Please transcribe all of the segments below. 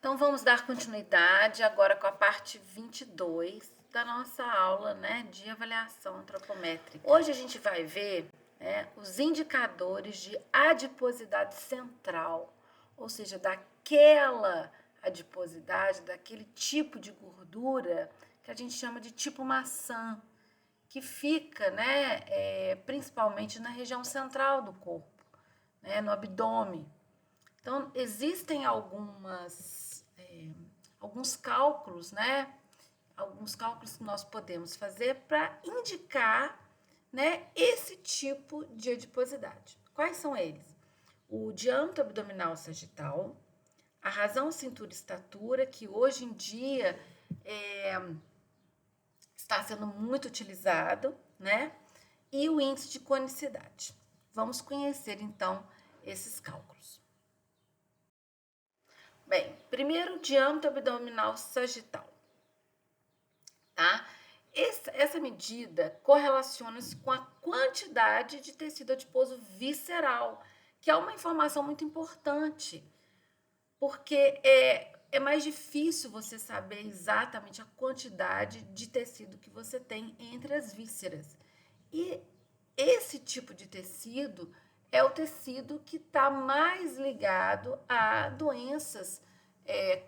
Então, vamos dar continuidade agora com a parte 22 da nossa aula, né, de avaliação antropométrica. Hoje a gente vai ver, os indicadores de adiposidade central, ou seja, daquela adiposidade, daquele tipo de gordura que a gente chama de tipo maçã, que fica, principalmente na região central do corpo, no abdômen. Então, existem alguns cálculos, Alguns cálculos que nós podemos fazer para indicar, esse tipo de adiposidade. Quais são eles? O diâmetro abdominal sagital, a razão cintura-estatura, que hoje em dia está sendo muito utilizado, E o índice de conicidade. Vamos conhecer, então, esses cálculos. Bem, primeiro, o diâmetro abdominal sagital, tá? Essa medida correlaciona-se com a quantidade de tecido adiposo visceral, que é uma informação muito importante, porque é mais difícil você saber exatamente a quantidade de tecido que você tem entre as vísceras. E esse tipo de tecido é o tecido que está mais ligado a doenças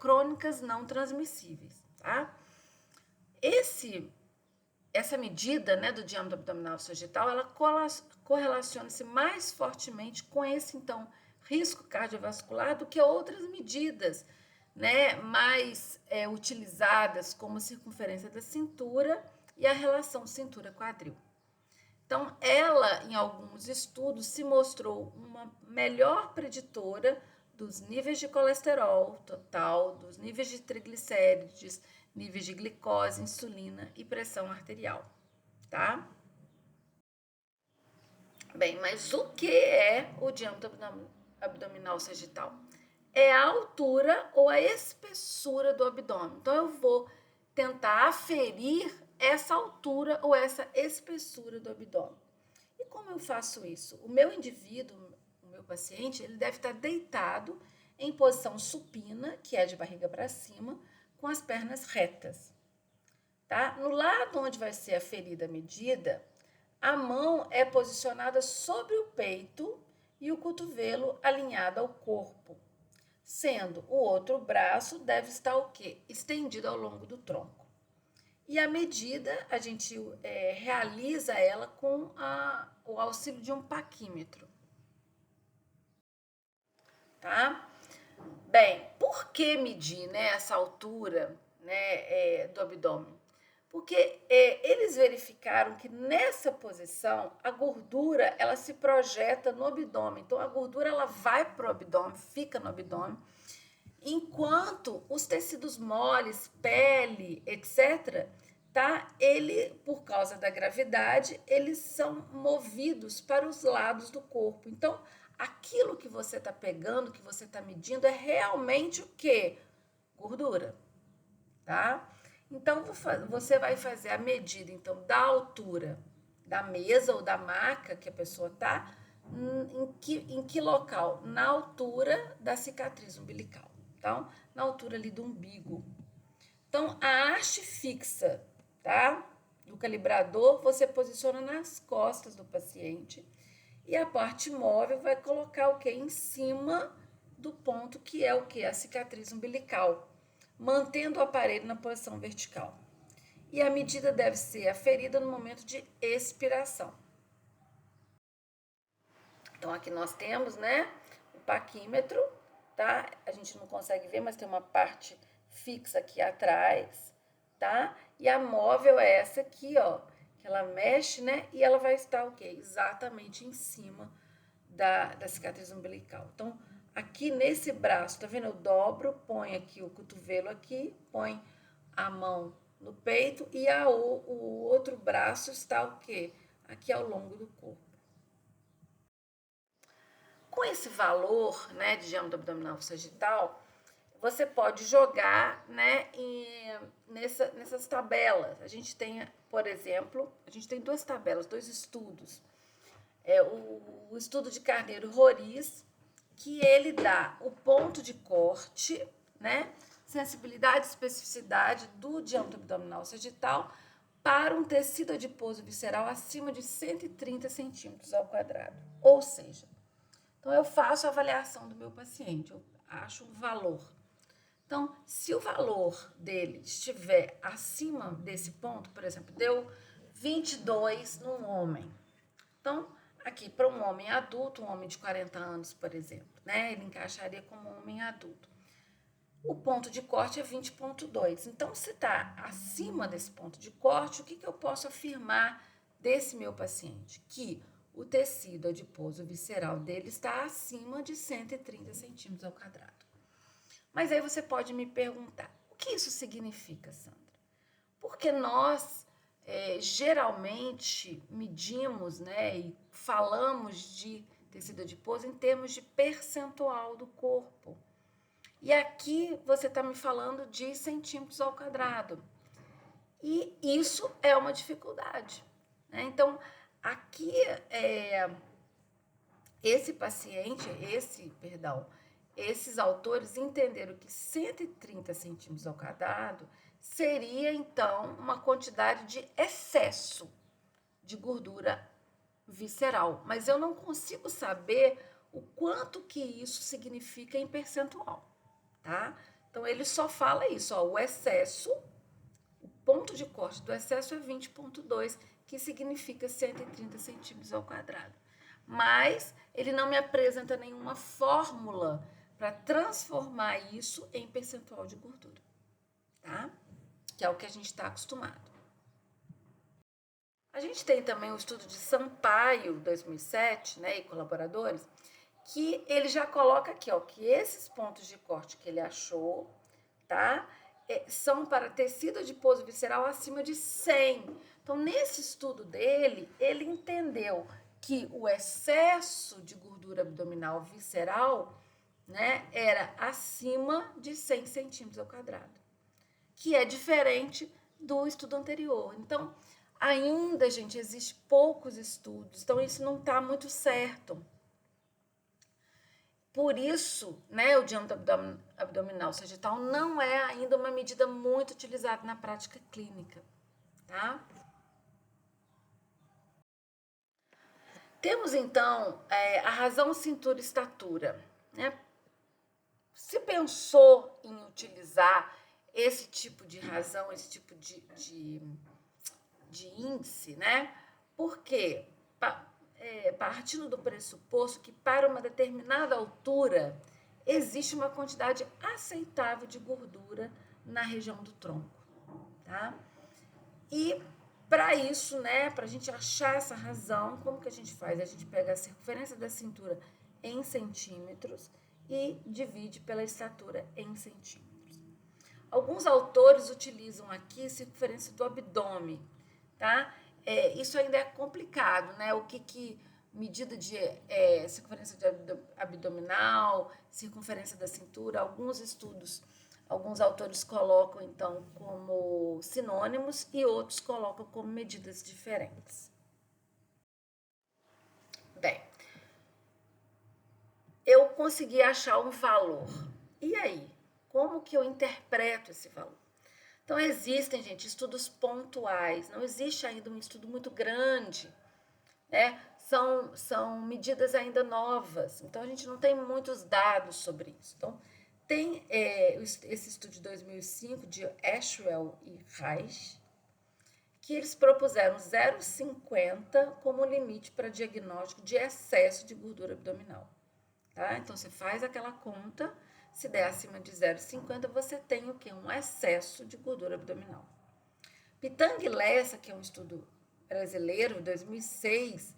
crônicas não transmissíveis, tá? Essa medida, do diâmetro abdominal sagital, ela correlaciona-se mais fortemente com esse, então, risco cardiovascular do que outras medidas, mais utilizadas, como a circunferência da cintura e a relação cintura-quadril. Então, ela, em alguns estudos, se mostrou uma melhor preditora dos níveis de colesterol total, dos níveis de triglicérides, níveis de glicose, insulina e pressão arterial, tá? Bem, mas o que é o diâmetro abdominal sagital? É a altura ou a espessura do abdômen. Então, eu vou tentar aferir essa altura ou essa espessura do abdômen. E como eu faço isso? O meu indivíduo, o meu paciente, ele deve estar deitado em posição supina, que é de barriga para cima, com as pernas retas. Tá? No lado onde vai ser aferida a medida, a mão é posicionada sobre o peito e o cotovelo alinhado ao corpo, sendo o outro braço deve estar o quê? Estendido ao longo do tronco. E a medida, a gente realiza ela com o auxílio de um paquímetro. Tá? Bem, por que medir essa altura do abdômen? Porque eles verificaram que nessa posição a gordura ela se projeta no abdômen. Então a gordura ela vai para o abdômen, fica no abdômen, enquanto os tecidos moles, pele, etc., tá? Por causa da gravidade, eles são movidos para os lados do corpo. Então, aquilo que você está pegando, que você está medindo, é realmente o quê? Gordura, tá? Então, você vai fazer a medida, então, da altura da mesa ou da maca que a pessoa está, em que local? Na altura da cicatriz umbilical. Então, na altura ali do umbigo. Então, a haste fixa, tá? Do calibrador, você posiciona nas costas do paciente e a parte móvel vai colocar o que? Em cima do ponto que é o que? A cicatriz umbilical, mantendo o aparelho na posição vertical. E a medida deve ser aferida no momento de expiração. Então, aqui nós temos, o paquímetro, tá? A gente não consegue ver, mas tem uma parte fixa aqui atrás, tá? E a móvel é essa aqui, ó, que ela mexe, E ela vai estar o quê? Exatamente em cima da cicatriz umbilical. Então, aqui nesse braço, tá vendo? Eu dobro, ponho aqui o cotovelo aqui, põe a mão no peito e o outro braço está o quê? Aqui ao longo do corpo. Com esse valor, de diâmetro abdominal sagital, você pode jogar, nessas tabelas. A gente tem, por exemplo, duas tabelas, dois estudos. O estudo de Carneiro Roriz, que ele dá o ponto de corte, né? Sensibilidade e especificidade do diâmetro abdominal sagital para um tecido adiposo visceral acima de 130 centímetros ao quadrado. Ou seja, então eu faço a avaliação do meu paciente, eu acho um valor. Então, se o valor dele estiver acima desse ponto, por exemplo, deu 22 num homem. Então, aqui para um homem adulto, um homem de 40 anos, por exemplo, né? Ele encaixaria como um homem adulto. O ponto de corte é 20,2. Então, se está acima desse ponto de corte, o que eu posso afirmar desse meu paciente? Que o tecido adiposo visceral dele está acima de 130 centímetros ao quadrado. Mas aí você pode me perguntar, o que isso significa, Sandra? Porque nós geralmente medimos, né, e falamos de tecido adiposo em termos de percentual do corpo. E aqui você está me falando de centímetros ao quadrado. E isso é uma dificuldade, né? Então, aqui, esses autores entenderam que 130 centímetros ao quadrado seria, então, uma quantidade de excesso de gordura visceral. Mas eu não consigo saber o quanto que isso significa em percentual, tá? Então, ele só fala isso, ó, o excesso, o ponto de corte do excesso é 20,2, que significa 130 centímetros ao quadrado. Mas ele não me apresenta nenhuma fórmula para transformar isso em percentual de gordura, tá? Que é o que a gente está acostumado. A gente tem também o estudo de Sampaio, 2007, né, e colaboradores, que ele já coloca aqui, ó, que esses pontos de corte que ele achou, tá, são para tecido adiposo visceral acima de 100. Então, nesse estudo dele, ele entendeu que o excesso de gordura abdominal visceral, né, era acima de 100 centímetros ao quadrado, que é diferente do estudo anterior. Então, ainda, gente, existe poucos estudos, então isso não está muito certo. Por isso, né, o diâmetro abdominal sagital não é ainda uma medida muito utilizada na prática clínica, tá? Temos, então, a razão cintura-estatura, né? Se pensou em utilizar esse tipo de razão, esse tipo de índice, né? Porque partindo do pressuposto que para uma determinada altura existe uma quantidade aceitável de gordura na região do tronco, tá? E para isso, né, para a gente achar essa razão, como que a gente faz? A gente pega a circunferência da cintura em centímetros e divide pela estatura em centímetros. Alguns autores utilizam aqui circunferência do abdômen, tá? Isso ainda é complicado, né? O que medida de circunferência abdominal, circunferência da cintura, alguns estudos, alguns autores colocam então como sinônimos e outros colocam como medidas diferentes. Bem, eu consegui achar um valor. E aí? Como que eu interpreto esse valor? Então, existem, gente, estudos pontuais, não existe ainda um estudo muito grande, né? São medidas ainda novas, então a gente não tem muitos dados sobre isso. Então, tem esse estudo de 2005 de Ashwell e Reich, que eles propuseram 0,50 como limite para diagnóstico de excesso de gordura abdominal. Tá? Então, você faz aquela conta, se der acima de 0,50, você tem o quê? Um excesso de gordura abdominal. Pitang e Lessa, que é um estudo brasileiro, 2006,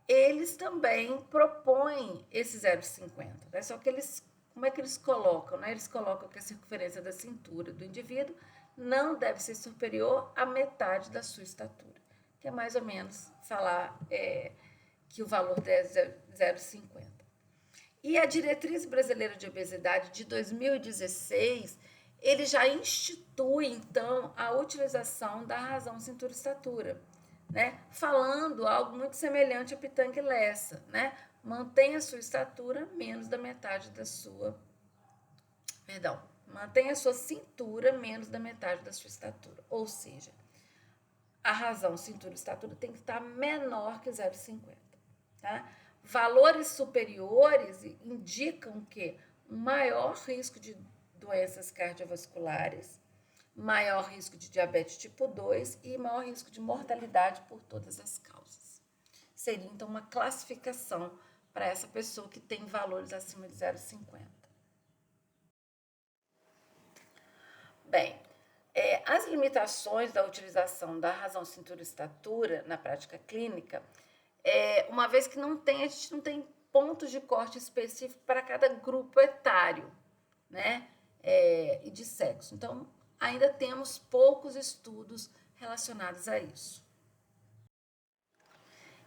eles também propõem esse 0,50. Né? Só que como é que eles colocam? Né? Eles colocam que a circunferência da cintura do indivíduo não deve ser superior à metade da sua estatura, que é mais ou menos falar que o valor é 0,50. E a Diretriz Brasileira de Obesidade de 2016, ele já institui, então, a utilização da razão cintura-estatura, né? Falando algo muito semelhante a Pitang e Lessa, né? Mantenha a sua estatura menos da metade da sua, Mantenha a sua cintura menos da metade da sua estatura. Ou seja, a razão cintura e estatura tem que estar menor que 0,50. Tá? Valores superiores indicam que um maior risco de doenças cardiovasculares, maior risco de diabetes tipo 2 e maior risco de mortalidade por todas as causas. Seria, então, uma classificação para essa pessoa que tem valores acima de 0,50. Bem, as limitações da utilização da razão cintura-estatura na prática clínica, uma vez que a gente não tem pontos de corte específico para cada grupo etário, né, e de sexo. Então, ainda temos poucos estudos relacionados a isso.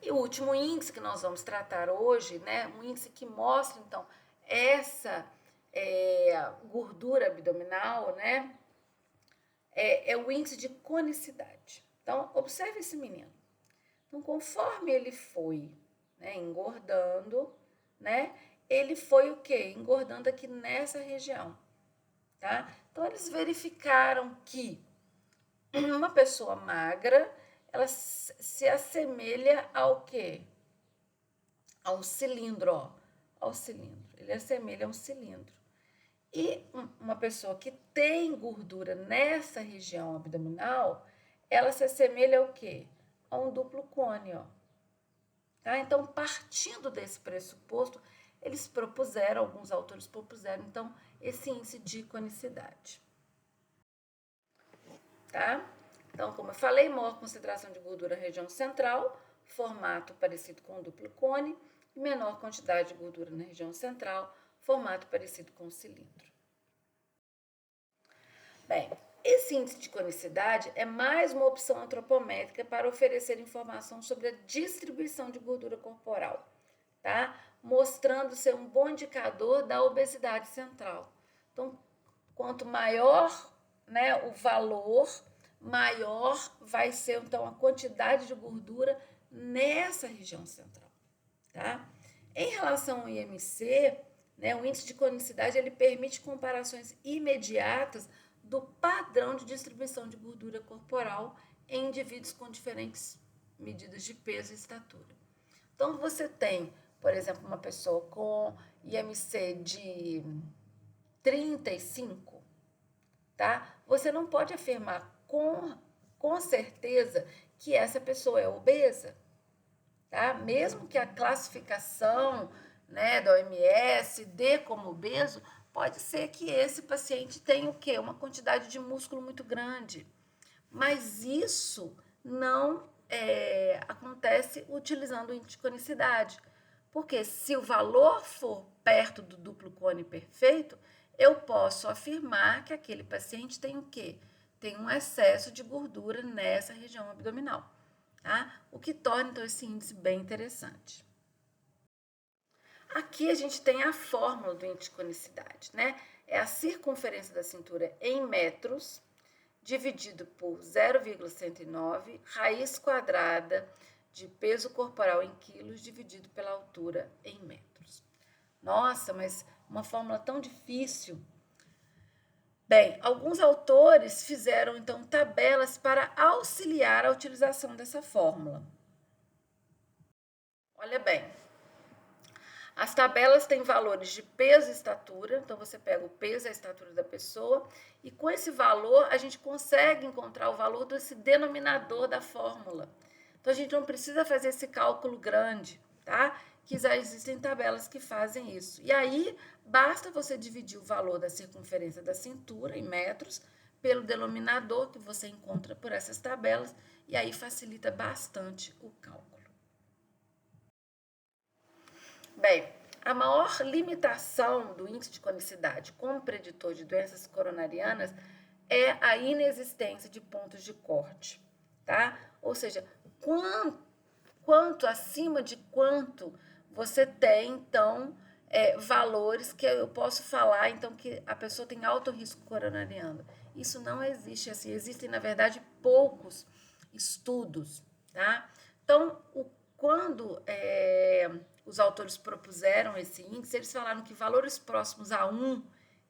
E o último índice que nós vamos tratar hoje, né, um índice que mostra, então, essa gordura abdominal, né, é o índice de conicidade. Então, observe esse menino. Então, conforme ele foi, né, engordando, né, ele foi o quê? Engordando aqui nessa região, tá? Então, eles verificaram que uma pessoa magra, ela se assemelha ao quê? Ao cilindro, ó. Ao cilindro. Ele assemelha a um cilindro. E uma pessoa que tem gordura nessa região abdominal, ela se assemelha ao quê? A um duplo cone, ó. Tá? Então, partindo desse pressuposto, alguns autores propuseram, então, esse índice de conicidade. Tá? Então, como eu falei, maior concentração de gordura na região central, formato parecido com o duplo cone, e menor quantidade de gordura na região central, formato parecido com o cilindro. Bem, esse índice de conicidade é mais uma opção antropométrica para oferecer informação sobre a distribuição de gordura corporal, tá? Mostrando ser um bom indicador da obesidade central. Então, quanto maior, né, o valor, maior vai ser, então, a quantidade de gordura nessa região central, tá? Em relação ao IMC, né, o índice de conicidade, ele permite comparações imediatas do padrão de distribuição de gordura corporal em indivíduos com diferentes medidas de peso e estatura. Então, você tem, por exemplo, uma pessoa com IMC de 35, tá? Você não pode afirmar com certeza que essa pessoa é obesa, tá? Mesmo que a classificação, né, da OMS dê como obeso, pode ser que esse paciente tenha o quê? Uma quantidade de músculo muito grande. Mas isso não acontece utilizando o índice de conicidade. Porque se o valor for perto do duplo cone perfeito, eu posso afirmar que aquele paciente tem o quê? Tem um excesso de gordura nessa região abdominal. Tá? O que torna, então, esse índice bem interessante. Aqui a gente tem a fórmula do índice de conicidade, né? É a circunferência da cintura em metros, dividido por 0,109, raiz quadrada de peso corporal em quilos, dividido pela altura em metros. Nossa, mas uma fórmula tão difícil. Bem, alguns autores fizeram, então, tabelas para auxiliar a utilização dessa fórmula. Olha bem, as tabelas têm valores de peso e estatura, então você pega o peso e a estatura da pessoa, e com esse valor a gente consegue encontrar o valor desse denominador da fórmula. Então a gente não precisa fazer esse cálculo grande, tá? Que já existem tabelas que fazem isso. E aí basta você dividir o valor da circunferência da cintura em metros pelo denominador que você encontra por essas tabelas, e aí facilita bastante o cálculo. Bem, a maior limitação do índice de conicidade como preditor de doenças coronarianas é a inexistência de pontos de corte, tá? Ou seja, acima de quanto você tem, então, valores que eu posso falar, então, que a pessoa tem alto risco coronariano. Isso não existe assim, existem, na verdade, poucos estudos, tá? Então, quando os autores propuseram esse índice, eles falaram que valores próximos a 1,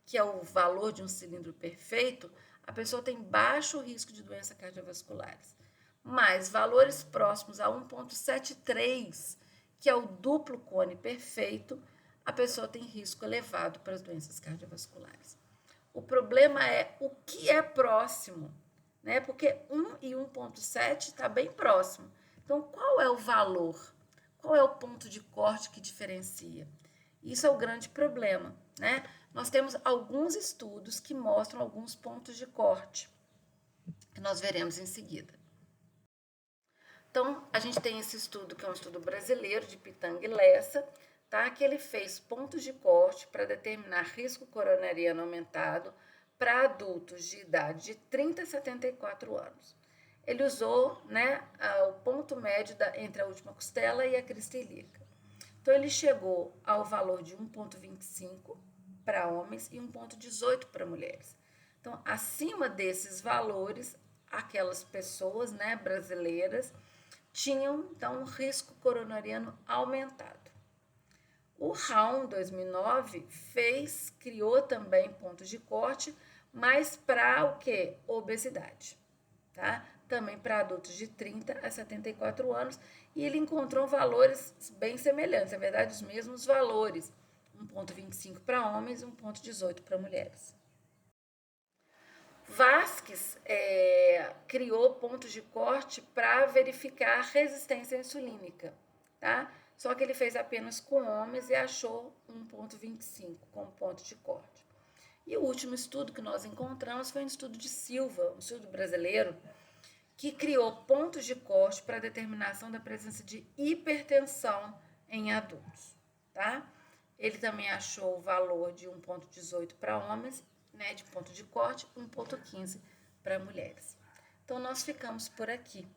que é o valor de um cilindro perfeito, a pessoa tem baixo risco de doenças cardiovasculares. Mas valores próximos a 1,73, que é o duplo cone perfeito, a pessoa tem risco elevado para as doenças cardiovasculares. O problema é o que é próximo, né? Porque 1 e 1,7 está bem próximo. Então, qual é o valor? Qual é o ponto de corte que diferencia? Isso é o grande problema, né? Nós temos alguns estudos que mostram alguns pontos de corte, que nós veremos em seguida. Então, a gente tem esse estudo, que é um estudo brasileiro, de Pitanga e Lessa, tá? Que ele fez pontos de corte para determinar risco coronariano aumentado para adultos de idade de 30 a 74 anos. Ele usou, né, o ponto médio entre a última costela e a crista ilíaca. Então, ele chegou ao valor de 1,25 para homens e 1,18 para mulheres. Então, acima desses valores, aquelas pessoas, né, brasileiras, tinham, então, um risco coronariano aumentado. O Raum, 2009, criou também pontos de corte, mas para o quê? Obesidade, tá? Também para adultos de 30 a 74 anos, e ele encontrou valores bem semelhantes, na verdade, os mesmos valores, 1,25 para homens e 1,18 para mulheres. Vasquez criou pontos de corte para verificar a resistência insulínica, tá? Só que ele fez apenas com homens e achou 1,25 como ponto de corte. E o último estudo que nós encontramos foi um estudo de Silva, um estudo brasileiro, que criou pontos de corte para determinação da presença de hipertensão em adultos, tá? Ele também achou o valor de 1,18 para homens, né, de ponto de corte, 1,15 para mulheres. Então, nós ficamos por aqui.